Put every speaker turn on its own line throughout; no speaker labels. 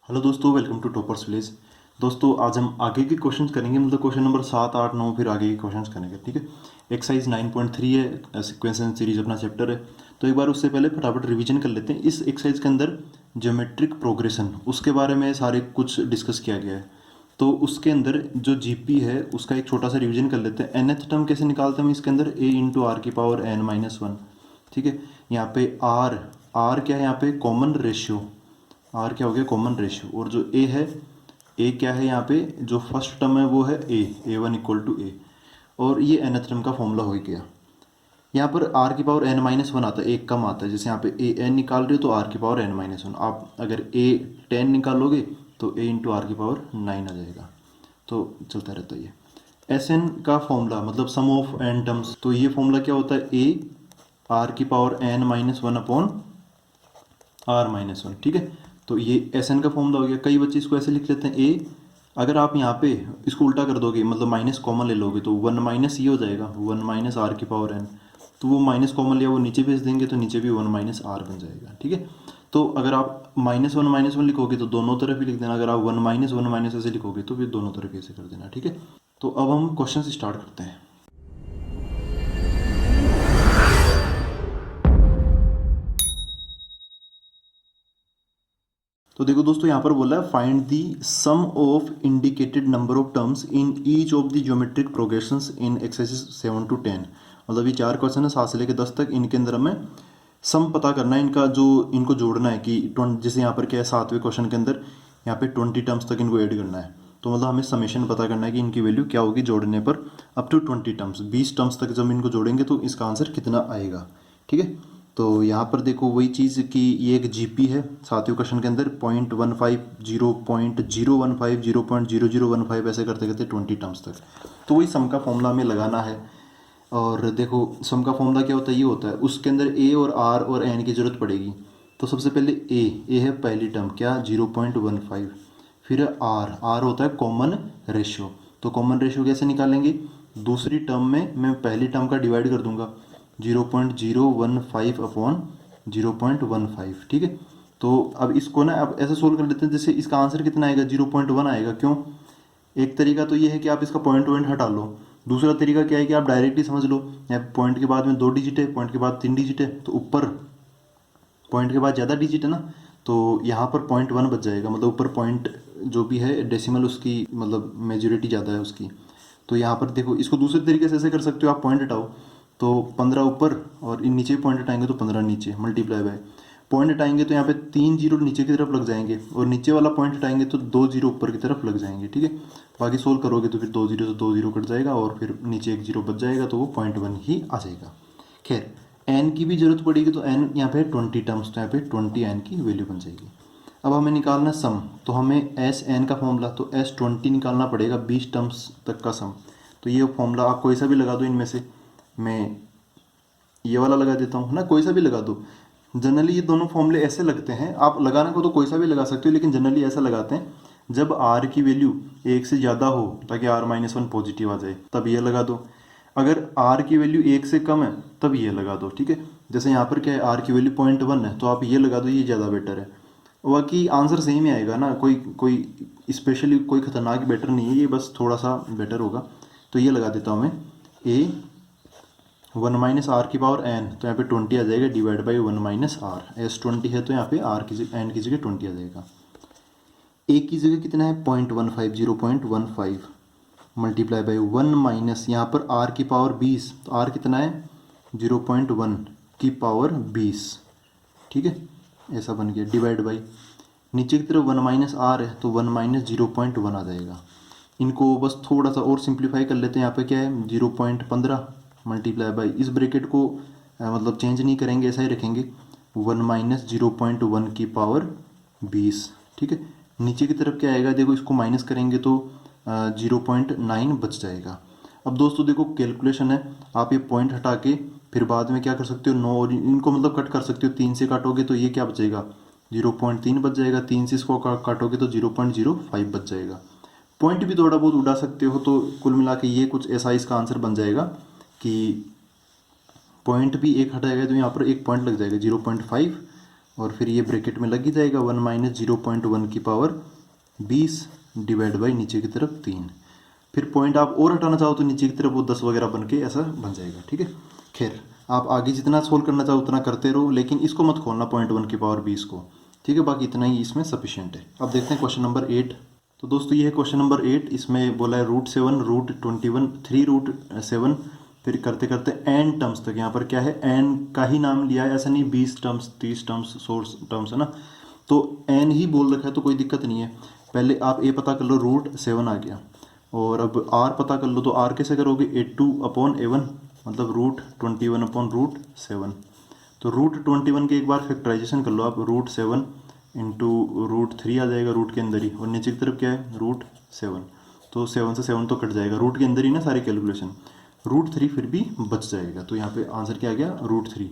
Hello दोस्तों, welcome to toppers village. दोस्तों आज हम आगे के क्वेश्चंस करेंगे, मतलब क्वेश्चन नंबर 7, 8, 9 फिर आगे के क्वेश्चंस करेंगे। ठीक है। एक्सरसाइज 9.3 है, सीक्वेंस एंड सीरीज अपना चैप्टर है। तो एक बार उससे पहले फटाफट रिवीजन कर लेते हैं। इस एक्सरसाइज के अंदर ज्योमेट्रिक प्रोग्रेशन उसके बारे में सारे कुछ डिस्कस किया गया है। तो उसके अंदर जो जीपी है उसका एक छोटा सा रिवीजन कर लेते हैं। nth टर्म कैसे निकालते हैं हम इसके अंदर, a इंटू आर की पावर n-1। ठीक है। यहाँ पे आर क्या है, यहाँ पे कॉमन रेशियो। आर क्या हो गया, कॉमन रेशियो। और जो ए है, ए क्या है, यहाँ पे जो फर्स्ट टर्म है वो है ए वन इक्वल टू ए। और ये nth टर्म का फॉर्मूला हो गया। यहाँ पर आर की पावर n-1 आता है, एक कम आता है। जैसे यहाँ पे ए एन निकाल रहे हो तो आर की पावर n-1। आप अगर ए 10 निकालोगे तो ए इंटू आर की पावर 9 आ जाएगा। तो चलता रहता है ये। एस एन का फॉर्मूला मतलब सम ऑफ एन टर्म्स, तो ये फॉर्मूला क्या होता है, ए आर की पावर n-1 अपॉन r-1। ठीक है। तो ये एस एन का फॉर्मूला हो गया। कई बच्चे इसको ऐसे लिख लेते हैं ए, अगर आप यहाँ पे इसको उल्टा कर दोगे, मतलब माइनस कॉमन ले लोगे, तो 1 माइनस ये हो जाएगा 1 माइनस आर की पावर एन। तो वो माइनस कॉमन लिया, वो नीचे भेज देंगे तो नीचे भी 1 माइनस आर बन जाएगा। ठीक है। तो अगर आप -1 लिखोगे तो दोनों तरफ ही लिख देना। अगर आप 1 - 1 ऐसे लिखोगे तो फिर दोनों तरफ ऐसे कर देना। ठीक है। तो अब हम क्वेश्चन स्टार्ट करते हैं। तो देखो दोस्तों, यहाँ पर बोला है find the sum of indicated number of terms in each of the geometric progressions in exercise 7 to 10। मतलब ये 4 क्वेश्चन है 7 से लेकर 10 तक। इनके अंदर हमें सम पता करना है, इनका जो इनको जोड़ना है कि जैसे यहाँ पर क्या है, 7वें क्वेश्चन के अंदर यहाँ पे 20 टर्म्स तक इनको ऐड करना है। तो मतलब हमें समेशन पता करना है कि इनकी वैल्यू क्या होगी जोड़ने पर। अप टू 20 टर्म्स, 20 टर्म्स तक जब इनको जोड़ेंगे तो इसका आंसर कितना आएगा। ठीक है। तो यहाँ पर देखो वही चीज़ कि ये एक जीपी है 7वें क्वेश्चन के अंदर 0.15, 0.015, 0.0015 ऐसे करते करते 20 टर्म्स तक। तो वही सम का फॉर्मूला हमें लगाना है। और देखो सम का फॉर्मूला क्या होता है, ये होता है उसके अंदर ए और आर और एन की जरूरत पड़ेगी। तो सबसे पहले ए है पहली टर्म क्या, 0.15। फिर आर होता है कॉमन रेशियो। तो कॉमन रेशियो कैसे निकालेंगे, दूसरी टर्म में मैं पहली टर्म का डिवाइड कर दूंगा 0.015 अपॉन 0.15। ठीक है। तो अब इसको ना अब ऐसे सोल्व कर लेते हैं, जैसे इसका आंसर कितना आएगा, 0.1 आएगा। क्यों, एक तरीका तो ये है कि आप इसका पॉइंट पॉइंट हटा लो। दूसरा तरीका क्या है कि आप डायरेक्टली समझ लो, यहाँ पॉइंट के बाद में 2 डिजिट है, पॉइंट के बाद 3 डिजिट है, तो ऊपर पॉइंट के बाद ज़्यादा डिजिट है ना, तो यहाँ पर 0.1 बच जाएगा। मतलब ऊपर पॉइंट जो भी है डेसिमल उसकी मतलब मेजोरिटी ज़्यादा है उसकी। तो यहाँ पर देखो इसको दूसरे तरीके से ऐसे कर सकते हो, आप पॉइंट हटाओ तो 15 ऊपर और इन नीचे पॉइंट हटाएंगे तो 15 नीचे, मल्टीप्लाई बाय पॉइंट हटाएंगे तो यहाँ पे 3 जीरो नीचे की तरफ लग जाएंगे, और नीचे वाला पॉइंट हटाएंगे तो 2 जीरो ऊपर की तरफ लग जाएंगे। ठीक है। बाकी सोल्व करोगे तो फिर 2 जीरो से 2 जीरो कट जाएगा और फिर नीचे 1 जीरो बच जाएगा, तो वो 0.1 ही आ जाएगा। खैर, एन की भी जरूरत पड़ेगी तो एन यहाँ पे 20 टर्म्स, तो यहाँ पे 20 एन की वैल्यू बन जाएगी। अब हमें निकालना सम, तो हमें एस एन का फॉर्मूला, तो एस 20 निकालना पड़ेगा 20 टर्म्स तक का सम। तो ये फॉर्मूला आप कोई सा भी लगा दो इनमें से, मैं ये वाला लगा देता हूँ ना, कोई सा भी लगा दो। जनरली ये दोनों फॉर्मूले ऐसे लगते हैं, आप लगाने को तो कोई सा भी लगा सकते हो, लेकिन जनरली ऐसा लगाते हैं जब आर की वैल्यू 1 से ज़्यादा हो ताकि r-1 पॉजिटिव आ जाए, तब ये लगा दो। अगर आर की वैल्यू 1 से कम है तब ये लगा दो। ठीक है। जैसे यहाँ पर क्या है, आर की वैल्यू 0.1 है तो आप ये लगा दो, ये ज़्यादा बेटर है। बाकी आंसर सेम ही आएगा ना, कोई कोई स्पेशली कोई खतरनाक बेटर नहीं है, ये बस थोड़ा सा बेटर होगा। तो ये लगा देता हूँ मैं, ए 1 माइनस आर की पावर एन, तो यहाँ पे 20 आ जाएगा divide by 1 minus r. S 20 है तो यहाँ पे आर की एन की जगह 20 आ जाएगा। ए की जगह कितना है 0.15, 0.15 मल्टीप्लाई बाई 1 माइनस यहाँ पर आर की पावर 20, तो आर कितना है 0.1 की पावर 20। ठीक है। ऐसा बन गया डिवाइड बाई नीचे की तरफ 1 माइनस आर है तो 1 माइनस 0.1 आ जाएगा। इनको बस थोड़ा सा और सिंप्लीफाई कर लेते हैं। यहाँ पे क्या है 0.15 मल्टीप्लाई बाई इस ब्रैकेट को मतलब चेंज नहीं करेंगे, ऐसा ही रखेंगे 1 माइनस 0.1 की पावर 20। ठीक है। नीचे की तरफ क्या आएगा, देखो इसको माइनस करेंगे तो 0.9 बच जाएगा। अब दोस्तों देखो कैलकुलेशन है, आप ये पॉइंट हटा के फिर बाद में क्या कर सकते हो, 9 और इनको मतलब कट कर सकते हो। 3 से काटोगे तो ये क्या बचेगा 0.3 बच जाएगा, 3 से इसको काटोगे तो 0.05 बच जाएगा। पॉइंट भी थोड़ा बहुत उड़ा सकते हो, तो कुल मिला के ये कुछ ऐसा इसका आंसर बन जाएगा कि पॉइंट भी एक हटाएगा तो यहाँ पर एक पॉइंट लग जाएगा 0.5 और फिर ये ब्रैकेट में लग ही जाएगा 1 माइनस 0.1 की पावर 20 डिवाइड बाई नीचे की तरफ 3। फिर पॉइंट आप और हटाना चाहो तो नीचे की तरफ वो 10 वगैरह बन के ऐसा बन जाएगा, ठीक है। खैर आप आगे जितना सोल्व करना चाहो उतना करते रहो, लेकिन इसको मत खोलना 0.1 की पावर 20 को, ठीक है। बाकी इतना ही इसमें सफिशिएंट है। अब देखते हैं क्वेश्चन नंबर 8। तो दोस्तों ये है क्वेश्चन नंबर 8। इसमें बोला है √7 √21 3√7, फिर करते करते एन टर्म्स तक। यहाँ पर क्या है, एन का ही नाम लिया है, ऐसा नहीं 20 टर्म्स 30 टर्म्स सोर्स टर्म्स है ना, तो एन ही बोल रखा है तो कोई दिक्कत नहीं है। पहले आप ए पता कर लो, √7 आ गया, और अब आर पता कर लो। तो आर कैसे करोगे, A2/A1 मतलब √21/√7। तो √21 के एक बार फैक्टराइजेशन कर लो आप, √7 इंटू √3 आ जाएगा रूट के अंदर ही, और नीचे की तरफ क्या है √7। तो 7 से 7 तो कट जाएगा, रूट के अंदर ही ना सारी कैलकुलेशन। √3 फिर भी बच जाएगा, तो यहाँ पे आंसर क्या आ गया √3।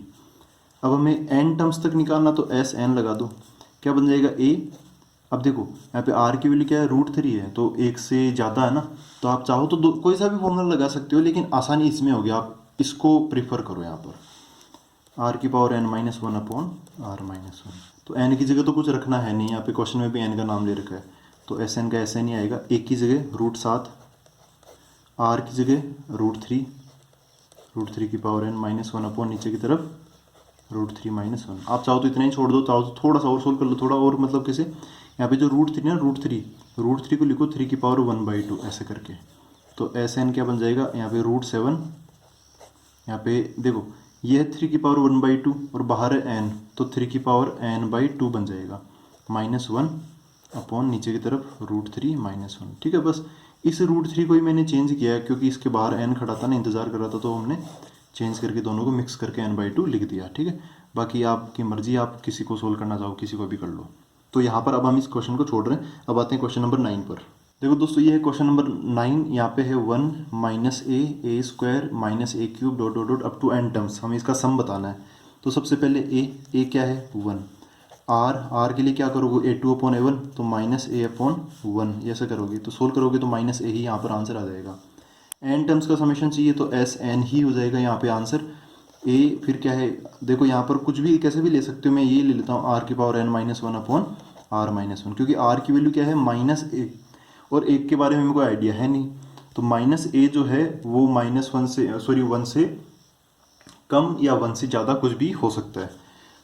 अब हमें एन टर्म्स तक निकालना, तो SN लगा दो, क्या बन जाएगा A। अब देखो यहाँ पे आर की वैल्यू क्या है √3 है, तो एक से ज़्यादा है ना, तो आप चाहो तो कोई सा भी फॉर्मूला लगा सकते हो, लेकिन आसानी इसमें होगी, आप इसको प्रीफर करो यहाँ पर, आर की पावर n-1/r-1। तो n की जगह तो कुछ रखना है नहीं, यहाँ पे क्वेश्चन में भी n का नाम ले रखा है, तो SN का SN ही आएगा। एक की जगह √7, आर की जगह √3 की पावर n-1 नीचे की तरफ √3-1। आप चाहो तो इतना ही छोड़ दो, चाहो तो थोड़ा सा और सोल्व कर लो, थोड़ा और मतलब कैसे, यहाँ पे जो √3 ना, √3 को लिखो 3 की पावर 1/2 ऐसे करके। तो SN क्या बन जाएगा, यहाँ पे √7, यहाँ पे देखो ये है 3 की पावर 1/2 और बाहर है n, तो 3 की पावर n/2 बन जाएगा, -1 अपॉन नीचे की तरफ √3-1। ठीक है, बस इस √3 को ही मैंने चेंज किया है, क्योंकि इसके बाहर n खड़ा था ना, इंतज़ार कर रहा था, तो हमने चेंज करके दोनों को मिक्स करके n/2 लिख दिया, ठीक है। बाकी आपकी मर्जी, आप किसी को सोल्व करना चाहो किसी को भी कर लो। तो यहाँ पर अब हम इस क्वेश्चन को छोड़ रहे हैं, अब आते हैं क्वेश्चन नंबर 9 पर। देखो दोस्तों ये है क्वेश्चन नंबर 9। यहाँ पे है 1 - a² - a³ ... up to n terms, हमें इसका सम बताना है। तो सबसे पहले a क्या है 1, r के लिए क्या करोगे A2/A1, तो -a/1 ऐसा करोगे, तो सोल्व करोगे तो -a ही यहाँ पर आंसर आ जाएगा। n टर्म्स का समेशन चाहिए तो SN ही हो जाएगा यहाँ पे आंसर। a फिर क्या है, देखो यहाँ पर कुछ भी कैसे भी ले सकते हो, मैं ये ले लेता हूँ r की पावर n-1/r-1, क्योंकि r की वैल्यू क्या है -a, और एक के बारे में मेरे को आइडिया है नहीं, तो -a जो है वो -1 से कम या 1 से ज़्यादा कुछ भी हो सकता है।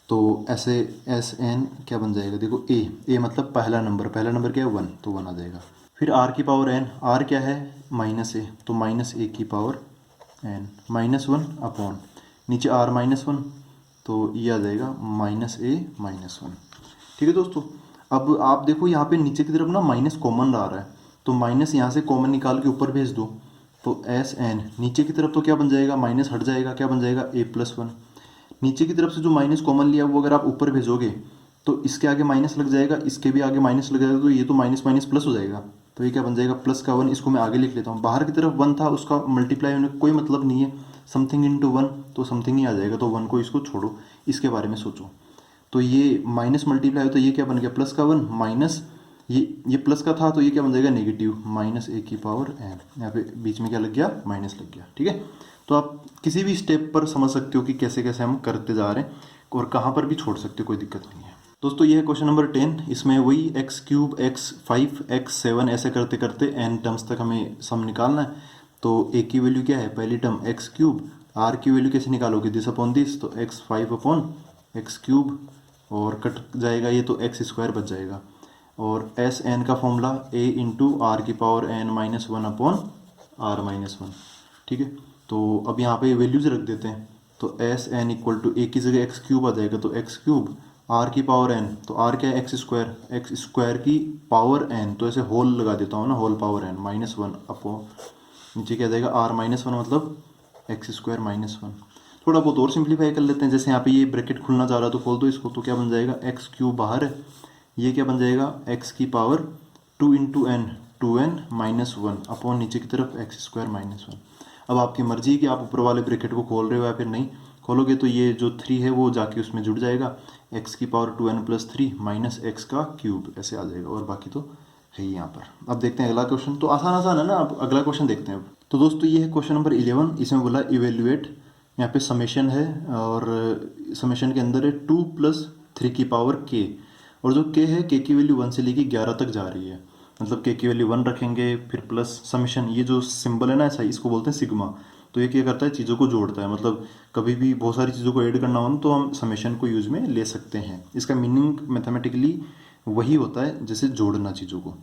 तो ऐसे SN क्या बन जाएगा, देखो a मतलब पहला नंबर क्या है 1, तो 1 आ जाएगा। फिर r की पावर n, r क्या है -a, तो -a की पावर n, -1 अपॉन नीचे r-1, तो ये आ जाएगा -a-1। ठीक है दोस्तों, अब आप देखो यहाँ पे नीचे की तरफ ना माइनस कॉमन आ रहा है, तो माइनस यहाँ से कॉमन निकाल के ऊपर भेज दो, तो SN नीचे की तरफ तो क्या बन जाएगा, माइनस हट जाएगा, क्या बन जाएगा a+1। नीचे की तरफ से जो माइनस कॉमन लिया वो अगर आप ऊपर भेजोगे तो इसके आगे माइनस लग जाएगा, इसके भी आगे माइनस लग जाएगा, तो ये तो माइनस माइनस प्लस हो जाएगा, तो ये क्या बन जाएगा प्लस का 1। इसको मैं आगे लिख लेता हूँ, बाहर की तरफ 1 था, उसका मल्टीप्लाई होने का कोई मतलब नहीं है, समथिंग इंटू 1 तो समथिंग ही आ जाएगा, तो 1 को इसको छोड़ो, इसके बारे में सोचो। तो ये माइनस मल्टीप्लाई हो तो ये क्या बन गया प्लस का 1, माइनस ये प्लस का था तो ये क्या बन जाएगा नेगेटिव -a की पावर n, यहाँ पे बीच में क्या लग गया माइनस लग गया। ठीक है, तो आप किसी भी स्टेप पर समझ सकते हो कि कैसे कैसे हम करते जा रहे हैं, और कहाँ पर भी छोड़ सकते हो, कोई दिक्कत नहीं है। दोस्तों ये है क्वेश्चन नंबर 10। इसमें वही x³ x5 x7 ऐसे करते करते n टर्म्स तक हमें सम निकालना है। तो a की वैल्यू क्या है, पहली टर्म x³, r की वैल्यू कैसे निकालोगे दिस अपॉन दिस, तो x5/x³, और कट जाएगा ये तो x² बच जाएगा, और SN का फॉर्मूला a इंटू r की पावर n-1/r-1। ठीक है, तो अब यहाँ पे वैल्यूज रख देते हैं, तो SN इक्वल टू a की जगह x³ आ जाएगा, तो x³, r की पावर n, तो r क्या है x² की पावर n, तो ऐसे होल लगा देता हूँ ना, होल पावर n -1 अपॉन नीचे क्या जाएगा r-1 मतलब x² -1। थोड़ा बहुत और सिंप्लीफाई कर लेते हैं, जैसे यहाँ पे ये ब्रैकेट खुलना चाह रहा है तो खोल दो इसको, तो क्या बन जाएगा x³ बाहर है, ये क्या बन जाएगा x की power 2 into n 2n -1 upon नीचे की तरफ x² -1। अब आपकी मर्जी है कि आप ऊपर वाले ब्रैकेट को खोल रहे हो या फिर नहीं खोलोगे, तो ये जो 3 है वो जाके उसमें जुड़ जाएगा, x की पावर 2n + 3 माइनस x का क्यूब ऐसे आ जाएगा, और बाकी तो है ही यहाँ पर। अब देखते हैं अगला क्वेश्चन, तो आसान है ना। अब अगला क्वेश्चन देखते हैं। तो दोस्तों ये है क्वेश्चन नंबर 11। इसमें बोला इवेल्युएट, यहाँ पे समेशन है और समेशन के अंदर है 2 + 3 की पावर k, और जो k है k की वैल्यू 1 से लेके 11 तक जा रही है, मतलब k की वैल्यू 1 रखेंगे फिर प्लस समेशन, ये जो सिंबल है ना ऐसा, इसको बोलते हैं सिग्मा। तो ये क्या करता है, चीज़ों को जोड़ता है, मतलब कभी भी बहुत सारी चीज़ों को ऐड करना हो ना तो हम समेशन को यूज में ले सकते हैं। इसका मीनिंग मैथमेटिकली वही होता है जैसे जोड़ना चीज़ों को।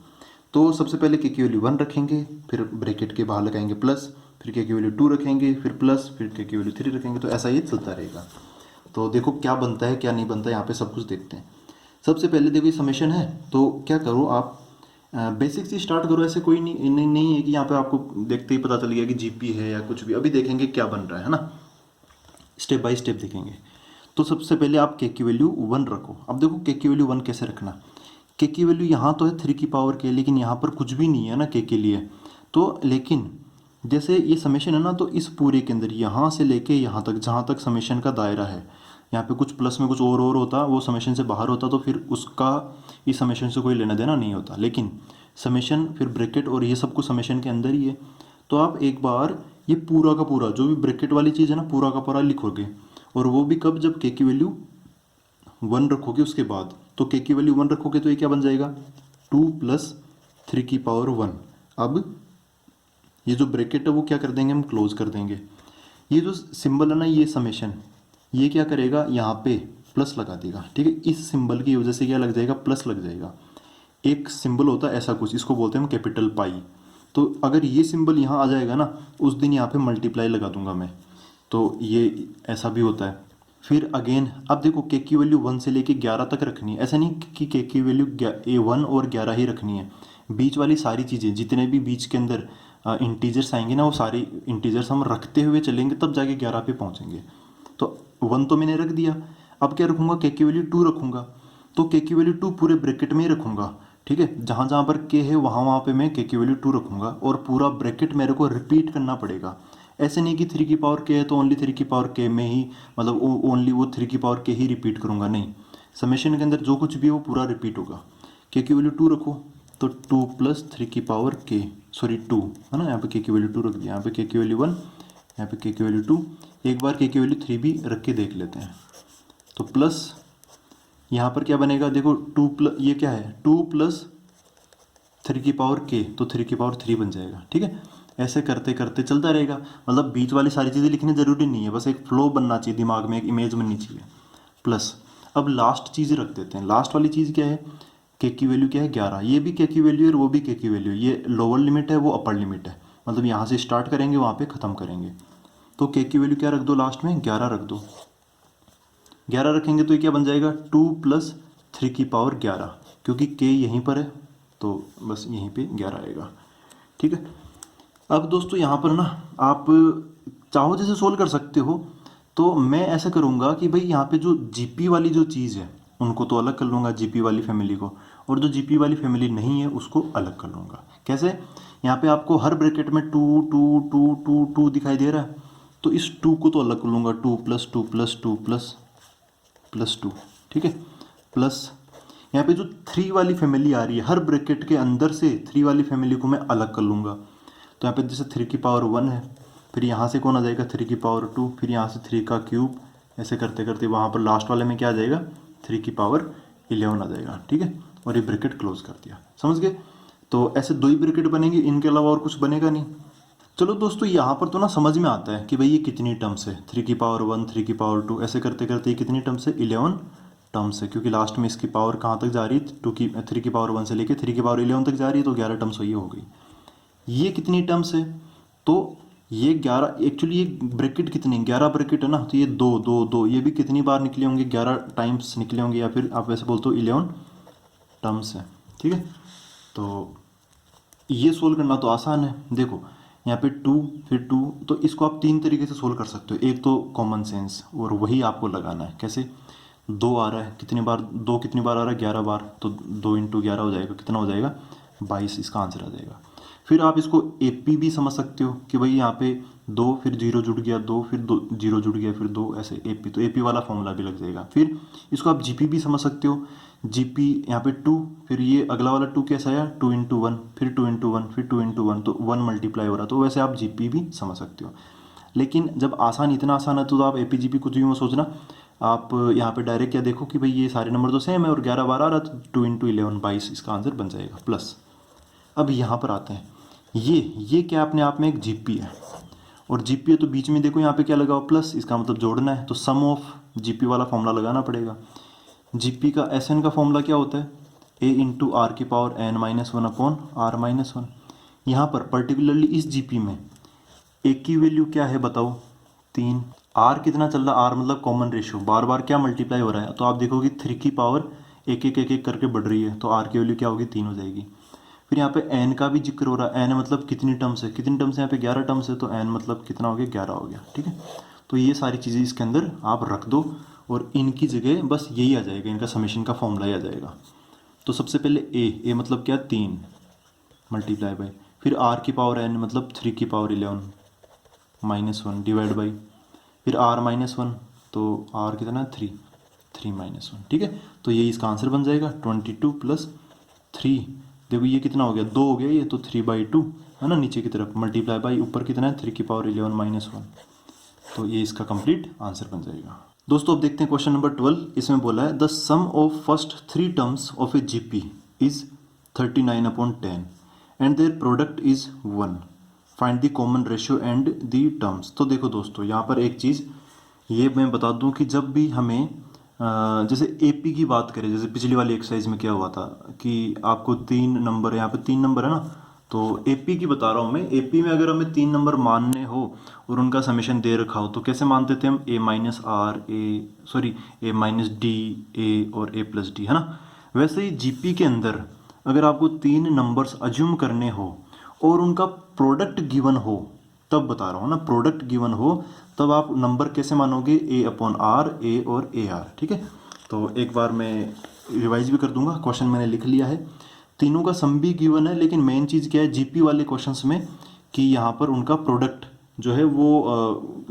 तो सबसे पहले k की वैल्यू 1 रखेंगे, फिर ब्रैकेट के बाहर लगाएंगे प्लस, फिर k की वैल्यू 2 रखेंगे, फिर प्लस, फिर k की वैल्यू 3 रखेंगे, तो ऐसा ये चलता रहेगा। तो देखो क्या बनता है क्या नहीं बनता है, यहाँ पे सब कुछ देखते हैं। सबसे पहले देखो ये समेशन है, तो क्या करो आप बेसिक से स्टार्ट करो, ऐसे कोई नहीं है कि यहाँ पे आपको देखते ही पता चल गया कि जीपी है या कुछ भी। अभी देखेंगे क्या बन रहा है ना, स्टेप बाय स्टेप देखेंगे। तो सबसे पहले आप k की वैल्यू 1 रखो। अब देखो k की वैल्यू 1 कैसे रखना, k की वैल्यू यहाँ तो है 3 की पावर k, लेकिन यहाँ पर कुछ भी नहीं है ना k के लिए। तो लेकिन जैसे ये समेशन है ना, तो इस पूरे के अंदर यहाँ से लेके यहाँ तक, जहाँ तक समेशन का दायरा है, यहाँ पे कुछ प्लस में कुछ और होता, वो समेशन से बाहर होता, तो फिर उसका इस समेशन से कोई लेना देना नहीं होता। लेकिन समेशन फिर ब्रैकेट और ये सब कुछ समेशन के अंदर ही है। तो आप एक बार ये पूरा का पूरा जो भी ब्रैकेट वाली चीज़ है ना, पूरा का पूरा लिखोगे, और वो भी कब, जब k की वैल्यू 1 रखोगे उसके बाद। तो k की वैल्यू 1 रखोगे तो ये क्या बन जाएगा, 2 + 3 की पावर 1। अब ये जो ब्रैकेट है वो क्या कर देंगे, हम क्लोज कर देंगे। ये जो सिंबल है ना, ये समेशन, ये क्या करेगा, यहाँ पे प्लस लगा देगा, ठीक है। इस सिंबल की वजह से क्या लग जाएगा, प्लस लग जाएगा। एक सिंबल होता है ऐसा कुछ, इसको बोलते हैं हम कैपिटल पाई। तो अगर ये सिंबल यहाँ आ जाएगा ना, उस दिन यहाँ पे मल्टीप्लाई लगा दूंगा मैं, तो ये ऐसा भी होता है। फिर अगेन अब देखो k की वैल्यू 1 से लेके 11 तक रखनी है, ऐसा नहीं कि k की वैल्यू 1 और 11 ही रखनी है। बीच वाली सारी चीज़ें, जितने भी बीच के अंदर इंटीजर्स आएंगे ना, वो सारे इंटीजर्स हम रखते हुए चलेंगे, तब जाके 11 पे पहुंचेंगे। तो 1 तो मैंने रख दिया, अब क्या रखूँगा, k की वैल्यू 2 रखूँगा। तो k की वैल्यू 2 पूरे ब्रैकेट में ही रखूँगा, ठीक है। जहाँ जहाँ पर k है वहाँ वहाँ पे मैं k की वैल्यू 2 रखूँगा, और पूरा ब्रैकेट मेरे को रिपीट करना पड़ेगा। ऐसे नहीं कि 3 की पावर k है तो ओनली 3 की पावर k में ही, मतलब ओनली वो 3 की पावर k ही रिपीट करूँगा, नहीं। समेशन के अंदर जो कुछ भी है वो पूरा रिपीट होगा। k की वैल्यू 2 रखो, तो 2 + 3 की पावर k, सॉरी 2 है ना, यहाँ पे k की वैल्यू 2 रख दिया, यहाँ पे k की वैल्यू 1, यहाँ पे k की वैल्यू 2। एक बार k की वैल्यू 3 भी रख के देख लेते हैं। तो प्लस यहाँ पर क्या बनेगा, देखो 2 प्लस, ये क्या है, 2 + 3 की पावर k, तो 3 की पावर 3 बन जाएगा, ठीक है। ऐसे करते करते चलता रहेगा, मतलब बीच वाली सारी चीज़ें लिखनी ज़रूरी नहीं है, बस एक फ्लो बनना चाहिए दिमाग में, एक इमेज बननी चाहिए। प्लस अब लास्ट चीज़ रख देते हैं। लास्ट वाली चीज़ क्या है, k की वैल्यू क्या है 11, ये भी k की वैल्यू है और वो भी k की वैल्यू, ये लोअर लिमिट है वो अपर लिमिट है, मतलब यहाँ से स्टार्ट करेंगे वहाँ पे ख़त्म करेंगे। तो k की वैल्यू क्या रख दो, लास्ट में 11 रख दो। 11 रखेंगे तो ये क्या बन जाएगा, 2 + 3 की पावर 11, क्योंकि k यहीं पर है तो बस यहीं पे 11 आएगा, ठीक है। अब दोस्तों यहाँ पर ना आप चाहो जैसे सोल्व कर सकते हो, तो मैं ऐसा करूँगा कि भाई यहाँ पे जो जीपी वाली जो चीज़ है उनको तो अलग कर लूँगा, जीपी वाली फैमिली को, और जो जीपी वाली फैमिली नहीं है उसको अलग कर लूँगा। कैसे, यहाँ पे आपको हर ब्रैकेट में 2 2 2 2 2 दिखाई दे रहा है, तो इस 2 को तो अलग कर लूँगा, 2 + 2 + 2 + 2, ठीक है। प्लस यहाँ पे जो 3 वाली फैमिली आ रही है, हर ब्रैकेट के अंदर से 3 वाली फैमिली को मैं अलग कर लूँगा। तो यहाँ पे जैसे 3 की पावर 1 है, फिर यहाँ से कौन आ जाएगा 3 की पावर 2, फिर यहाँ से 3 का क्यूब, ऐसे करते करते वहाँ पर लास्ट वाले में क्या आ जाएगा 3 की पावर 11 आ जाएगा, ठीक है। और ये ब्रैकेट क्लोज कर दिया, समझ गए। तो ऐसे 2 ही ब्रैकेट बनेंगे, इनके अलावा और कुछ बनेगा नहीं। चलो दोस्तों यहाँ पर तो ना समझ में आता है कि भाई ये कितनी टर्म्स है, 3 की पावर 1 3 की पावर 2, ऐसे करते करते ये कितनी टर्म्स है, 11 टर्म्स है, क्योंकि लास्ट में इसकी पावर कहाँ तक जा रही है, 3 की पावर 1 से लेके 3 की पावर 11 तक जा रही है, तो 11 टर्म्स ये हो गई। ये कितनी टर्म्स है, तो ये 11, एक्चुअली ये ब्रैकेट कितनी, 11 ब्रैकेट है ना, तो ये 2 2 2, ये भी कितनी बार निकले होंगे, 11 टाइम्स निकले होंगे, या फिर आप वैसे बोलते हो 11 टर्म्स है, ठीक है। तो ये सोल्व करना तो आसान है। देखो यहाँ पे 2 फिर 2, तो इसको आप 3 तरीके से सोल्व कर सकते हो। एक तो कॉमन सेंस, और वही आपको लगाना है। कैसे, 2 आ रहा है, कितनी बार 2 कितनी बार आ रहा है, 11 बार, तो 2 × 11 हो जाएगा, कितना हो जाएगा 22, इसका आंसर आ जाएगा। फिर आप इसको एपी भी समझ सकते हो कि भाई यहाँ पे 2 फिर 0 जुड़ गया, 2 फिर 2 0 जुड़ गया, फिर 2, ऐसे एपी, तो एपी वाला फॉर्मूला भी लग जाएगा। फिर इसको आप जीपी भी समझ सकते हो, जीपी यहाँ पे 2, फिर ये अगला वाला 2 कैसा आया, 2 × 1, फिर 2 × 1, फिर 2 × 1, तो 1 मल्टीप्लाई हो रहा, तो वैसे आप जीपी भी समझ सकते हो। लेकिन जब आसान, इतना आसान है तो आप एपी जीपी कुछ भी मत सोचना, आप यहाँ पे डायरेक्ट क्या देखो कि भाई ये सारे नंबर तो सेम है और 11 12 आ रहा, तो 2 × 11 22 इसका आंसर बन जाएगा प्लस। अब यहाँ पर आते हैं, ये क्या अपने आप में एक जीपी है, और जीपी है तो बीच में देखो यहाँ पे क्या लगा हुआ प्लस, इसका मतलब जोड़ना है, तो सम ऑफ जीपी वाला फॉर्मूला लगाना पड़ेगा। जीपी का एस एन का फॉर्मूला क्या होता है, ए इंटू आर की power n minus one upon r minus one. यहाँ पर पर्टिकुलरली इस जीपी में ए की वैल्यू क्या है बताओ, 3। आर कितना चल रहा, आर मतलब कॉमन रेशियो, बार बार क्या मल्टीप्लाई हो रहा है, तो आप देखोगे 3 की पावर एक एक एक एक करके बढ़ रही है, तो आर की वैल्यू क्या होगी, 3 हो जाएगी। फिर यहाँ पे एन का भी जिक्र हो रहा है, एन मतलब कितनी टर्म्स है, कितनी टर्म्स है यहाँ पे 11 टर्म्स है, तो एन मतलब कितना हो गया, 11 हो गया। ठीक है, तो ये सारी चीज़ें इसके अंदर आप रख दो और इनकी जगह बस यही आ जाएगा, इनका समेशन का फॉर्मूला ही आ जाएगा। तो सबसे पहले ए मतलब क्या, 3 मल्टीप्लाई बाई, फिर आर की पावर एन मतलब 3 की पावर 11 माइनस 1 डिवाइड बाई, फिर आर माइनस 1, तो आर कितना है, 3 माइनस 1। ठीक है, तो ये इसका आंसर बन जाएगा 22 प्लस 3। देखो ये कितना हो गया, 2 हो गया ये, तो 3/2 है ना, नीचे की तरफ मल्टीप्लाई बाई ऊपर कितना है 3 की पावर 11 माइनस 1, तो ये इसका कंप्लीट आंसर बन जाएगा। दोस्तों अब देखते हैं क्वेश्चन नंबर 12। इसमें बोला है the sum of first 3 terms of a GP is 39/10 and their product is 1, find the common ratio and the terms. तो देखो दोस्तों यहाँ पर एक चीज़ ये मैं बता दूं कि जब भी हमें जैसे एपी की बात करें, जैसे पिछली वाली एक्सरसाइज में क्या हुआ था कि आपको 3 नंबर, यहाँ पे 3 नंबर है ना, तो एपी की बता रहा हूँ मैं। एपी में अगर हमें 3 नंबर मानने हो और उनका समेशन दे रखा हो, तो कैसे मानते थे हम, a minus r a minus d a और ए प्लस डी, है ना। वैसे ही जीपी के अंदर अगर आपको 3 नंबर्स अज्यूम करने हो और उनका प्रोडक्ट गिवन हो, तब बता रहा हूँ ना, प्रोडक्ट गिवन हो तब आप नंबर कैसे मानोगे, ए अपॉन आर, ए और ए आर। ठीक है, तो एक बार मैं रिवाइज भी कर दूंगा, क्वेश्चन मैंने लिख लिया है, तीनों का सम भी गिवन है, लेकिन मेन चीज़ क्या है जीपी वाले क्वेश्चंस में कि यहाँ पर उनका प्रोडक्ट जो है वो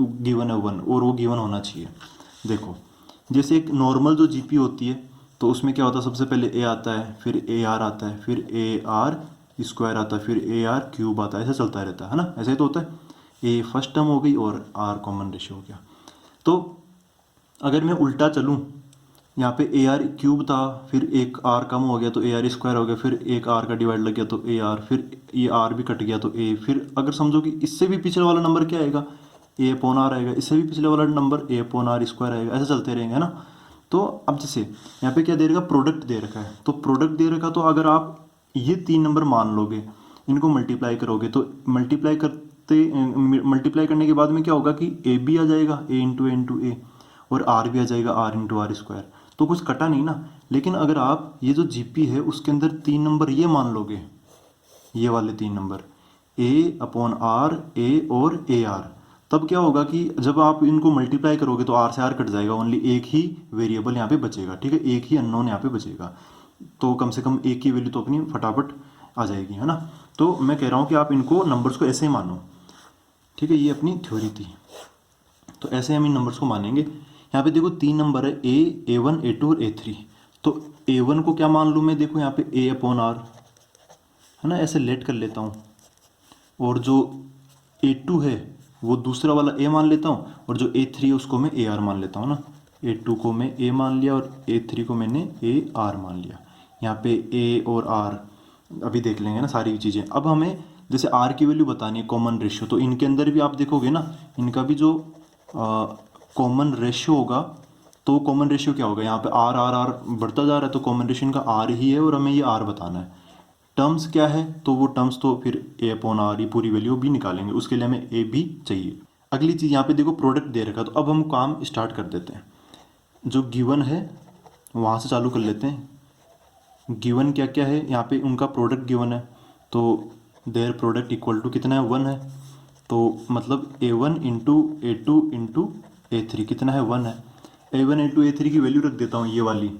गिवन है 1, और वो गिवन होना चाहिए। देखो जैसे एक नॉर्मल जो जीपी होती है, तो उसमें क्या होता है, सबसे पहले ए आता है, फिर ए आर आता है, फिर ए आर स्क्वायर आता है, फिर ए आर क्यूब आता है, ऐसा चलता रहता है ना, ऐसे ही तो होता है। ए फर्स्ट टर्म हो गई और आर कॉमन रेशियो हो गया। तो अगर मैं उल्टा चलूँ, यहाँ पे ए आर क्यूब था, फिर एक आर कम हो गया तो ए आर स्क्वायर हो गया, फिर एक आर का डिवाइड लग गया तो ए आर, फिर ये आर भी कट गया तो ए, फिर अगर समझो कि इससे भी पिछले वाला नंबर क्या आएगा, ए अपॉन आर आएगा, इससे भी पिछले वाला number a upon r square आएगा, ऐसे चलते रहेंगे, है ना। तो अब जैसे यहाँ पे क्या दे रखा, प्रोडक्ट दे रखा है, तो प्रोडक्ट दे रखा, तो अगर आप ये 3 नंबर मान लोगे, इनको मल्टीप्लाई करोगे, तो मल्टीप्लाई करने के बाद में क्या होगा कि ए भी आ जाएगा, ए इंटू ए, और आर भी आ जाएगा, आर इंटू आर स्क्वायर, तो कुछ कटा नहीं ना। लेकिन अगर आप ये जो जीपी है उसके अंदर 3 नंबर ये मान लोगे, ये वाले 3 नंबर ए अपॉन आर, ए और ए आर, तब क्या होगा कि जब आप इनको मल्टीप्लाई करोगे तो आर से आर कट जाएगा, ओनली एक ही वेरिएबल यहाँ पे बचेगा। ठीक है, एक ही अननोन यहाँ पे बचेगा, तो कम से कम एक की वैल्यू तो अपनी फटाफट आ जाएगी, है ना। तो मैं कह रहा हूँ कि आप इनको नंबर्स को ऐसे ही मानो। ठीक है, ये अपनी थ्योरी थी, तो ऐसे हम इन नंबर्स को मानेंगे। यहाँ पे देखो 3 नंबर है, A1 A2 और A3, तो A1 को क्या मान लूँ मैं, देखो यहाँ पे A अपॉन आर, है ना, ऐसे लेट कर लेता हूँ, और जो A2 है वो दूसरा वाला A मान लेता हूँ, और जो A3 है उसको मैं AR मान लेता हूँ ना। A2 को मैं A मान लिया और A3 को मैंने AR मान लिया। यहाँ पे A और R अभी देख लेंगे ना सारी चीज़ें। अब हमें जैसे R की वैल्यू बतानी है, कॉमन रेशियो, तो इनके अंदर भी आप देखोगे ना, इनका भी जो कॉमन रेशियो होगा, तो कॉमन रेशियो क्या होगा, यहाँ पे आर आर आर बढ़ता जा रहा है, तो कॉमन रेशियो इनका आर ही है, और हमें ये आर बताना है। टर्म्स क्या है, तो वो टर्म्स तो फिर ए अपॉन आर ही पूरी वैल्यू भी निकालेंगे, उसके लिए हमें ए भी चाहिए। अगली चीज़ यहाँ पे देखो प्रोडक्ट दे रखा, तो अब हम काम स्टार्ट कर देते हैं। जो गिवन है वहाँ से चालू कर लेते हैं। गिवन क्या क्या है, यहाँ पे उनका प्रोडक्ट गिवन है, तो देयर प्रोडक्ट इक्वल टू कितना है, 1 है, तो मतलब A1 into A2 into A3 कितना है, 1 है। A1 इंटू A3 की वैल्यू रख देता हूँ, ये वाली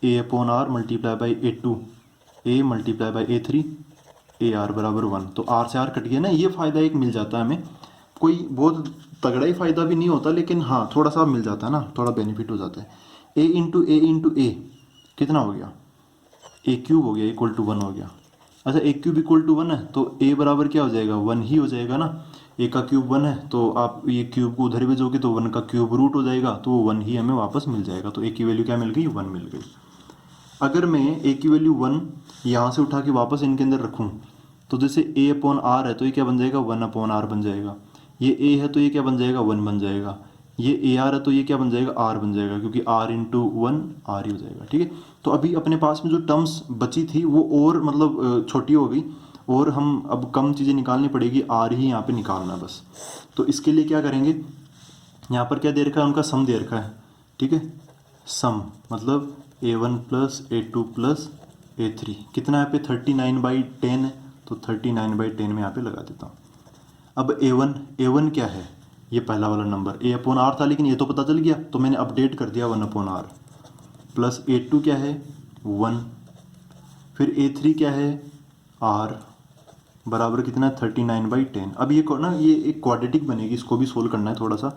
A upon r multiply by A2, A multiply by A3, AR बराबर 1, तो R से R कट गया ना। ये फ़ायदा एक मिल जाता है हमें, कोई बहुत तगड़ा ही फ़ायदा भी नहीं होता, लेकिन हाँ थोड़ा सा मिल जाता है ना, थोड़ा बेनिफिट हो जाता है। A इंटू A कितना हो गया, A क्यूब हो गया, इक्वल टू 1 हो गया। अच्छा, A क्यूब इक्वल टू 1 है, तो A बराबर क्या हो जाएगा, 1 ही हो जाएगा ना। ए का क्यूब 1 है, तो आप ये क्यूब को उधर भेजोगे तो 1 का क्यूब रूट हो जाएगा, तो वो 1 ही हमें वापस मिल जाएगा। तो ए की वैल्यू क्या मिल गई, 1 मिल गई। अगर मैं ए की वैल्यू 1 यहाँ से उठा के वापस इनके अंदर रखूँ, तो जैसे ए अपॉन आर है तो ये क्या बन जाएगा, 1 अपॉन आर बन जाएगा। ये ए है तो ये क्या बन जाएगा, 1 बन जाएगा। ये ए आर है तो ये क्या बन जाएगा, आर बन जाएगा, क्योंकि आर इंटू 1 आर ही हो जाएगा। ठीक है, तो अभी अपने पास में जो टर्म्स बची थी वो और मतलब छोटी हो गई, और हम अब कम चीज़ें निकालनी पड़ेगी, आर ही यहाँ पे निकालना है बस। तो इसके लिए क्या करेंगे, यहाँ पर क्या दे रखा है, उनका सम दे रखा है। ठीक है, सम मतलब a1 plus a2 plus a3 कितना यहाँ पे 39/10 है, तो 39/10 में यहाँ पे लगा देता हूँ। अब a1 क्या है, ये पहला वाला नंबर a अपॉन आर था, लेकिन ये तो पता चल गया तो मैंने अपडेट कर दिया 1 अपॉन आर। प्लस a2 क्या है 1, फिर a3 क्या है r, बराबर कितना 39/10। अब ये ना ये एक क्वाड्रेटिक बनेगी, इसको भी सोल्व करना है थोड़ा सा।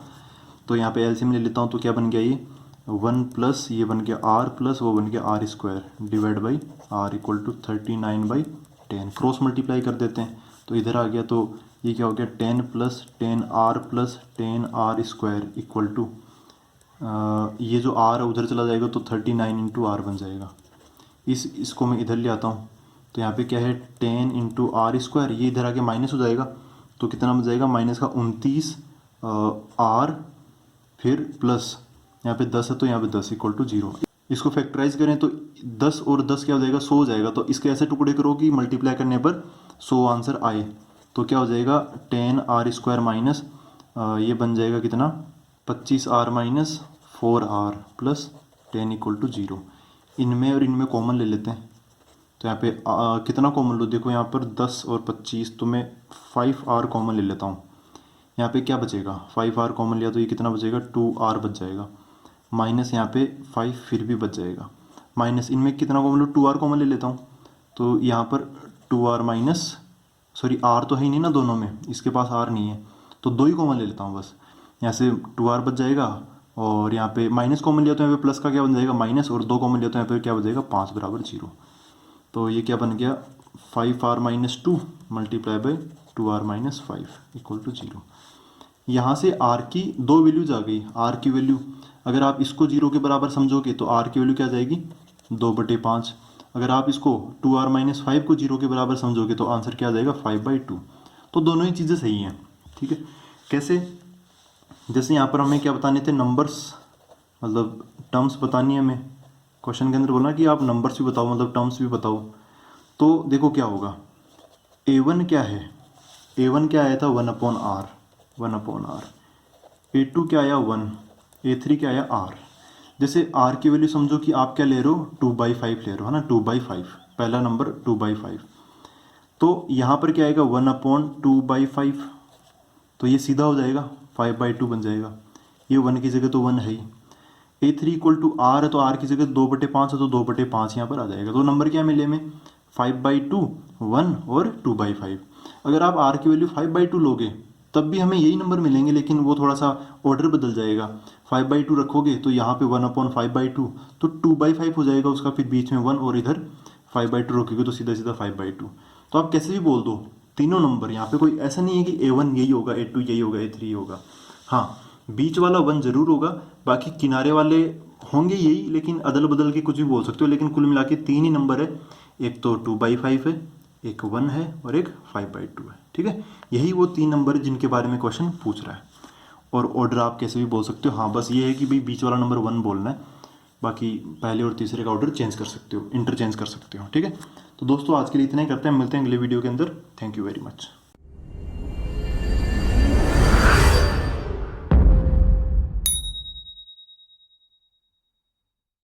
तो यहाँ पे एलसीएम ले लेता हूँ, तो क्या बन गया ये 1 प्लस ये बन गया r प्लस वो बन गया r square divide by r equal to 39/10। Cross multiply कर देते हैं तो इधर आ गया, तो ये क्या हो गया 10 plus 10r plus 10r square equal to ये जो r उधर चला जाएगा तो 39 इंटू आर बन जाएगा। इसको मैं इधर ले आता हूँ, तो यहाँ पे क्या है 10 इंटू आर स्क्वायर, ये इधर आके माइनस हो जाएगा, तो कितना बन जाएगा माइनस का 29 आर, फिर प्लस यहाँ पे 10 है तो यहाँ पे 10 इक्वल टू 0। इसको फैक्टराइज करें तो 10 और 10 क्या हो जाएगा 100 हो जाएगा, तो इसके ऐसे टुकड़े करो कि मल्टीप्लाई करने पर 100 आंसर आए। तो क्या हो जाएगा 10r स्क्वायर माइनस ये बन जाएगा कितना 25r minus 4r plus 10 equal to 0। इनमें और इनमें कॉमन ले लेते हैं, तो यहाँ पे कितना कॉमन लो, देखो यहाँ पर 10 और 25, तो मैं 5r कॉमन ले लेता हूँ। यहाँ पे क्या बचेगा 5r कॉमन लिया तो ये कितना बचेगा 2r बच जाएगा, माइनस यहाँ पे 5 फिर भी बच जाएगा, माइनस इनमें कितना कॉमन लो 2r कॉमन ले लेता हूँ, तो यहाँ पर 2r माइनस सॉरी r तो है ही नहीं ना दोनों में, इसके पास r नहीं है तो 2 ही कॉमन ले लेता हूँ बस। यहाँ से 2r बच जाएगा, और यहाँ पे माइनस कॉमन लिया तो यहाँ पे प्लस का क्या बन जाएगा माइनस, और 2 कॉमन लिया तो यहाँ पे क्या बन जाएगा 5 बराबर 0। तो ये क्या बन गया 5r minus 2 multiply by 2r minus 5 equal to 0। यहाँ से r की 2 वैल्यूज आ गई। r की वैल्यू अगर आप इसको 0 के बराबर समझोगे तो r की वैल्यू क्या जाएगी 2/5। अगर आप इसको 2r माइनस 5 को 0 के बराबर समझोगे तो आंसर क्या आ जाएगा 5/2। तो दोनों ही चीज़ें सही हैं। ठीक है, कैसे, जैसे यहाँ पर हमें क्या बताने थे नंबर्स, मतलब टर्म्स बतानी है हमें। क्वेश्चन के अंदर बोला कि आप नंबर्स भी बताओ, मतलब टर्म्स भी बताओ। तो देखो क्या होगा, a1 क्या है, a1 क्या आया था 1 अपॉन आर, a2 क्या आया 1, a3 क्या आया r। जैसे r की वैल्यू समझो कि आप क्या ले रहे हो 2/5 ले रहे हो, है ना, 2/5 पहला नंबर 2/5। तो यहाँ पर क्या आएगा 1 अपॉन 2/5, तो ये सीधा हो जाएगा 5/2 बन जाएगा, ये 1 की जगह तो 1 है ही। a3 इक्वल टू r है तो r की जगह 2/5 है तो 2/5 यहाँ पर आ जाएगा। तो नंबर क्या मिले हमें 5/2, 1 और 2/5। अगर आप r की वैल्यू 5/2 लोगे तब भी हमें यही नंबर मिलेंगे, लेकिन वो थोड़ा सा ऑर्डर बदल जाएगा। 5/2 रखोगे तो यहाँ पे 1 अपॉन 5/2 तो 2/5 हो जाएगा उसका, फिर बीच में 1 और इधर 5/2 रखोगे तो सीधा सीधा 5/2। तो आप कैसे भी बोल दो तीनों नंबर, यहाँ पे कोई ऐसा नहीं है कि a1 यही होगा, a2 यही होगा, a3 होगा। हाँ, बीच वाला 1 जरूर होगा, बाकी किनारे वाले होंगे यही, लेकिन अदल बदल के कुछ भी बोल सकते हो। लेकिन कुल मिला के 3 ही नंबर है, एक तो 2/5 है, एक 1 है और एक 5/2 है। ठीक है, यही वो 3 नंबर है जिनके बारे में क्वेश्चन पूछ रहा है। और ऑर्डर आप कैसे भी बोल सकते हो। हाँ, बस ये है कि भाई बीच वाला नंबर 1 बोलना है, बाकी पहले और तीसरे का ऑर्डर चेंज कर सकते हो, इंटरचेंज कर सकते हो। ठीक है, तो दोस्तों आज के लिए इतना ही करते हैं, मिलते हैं अगले वीडियो के अंदर। Thank you very much.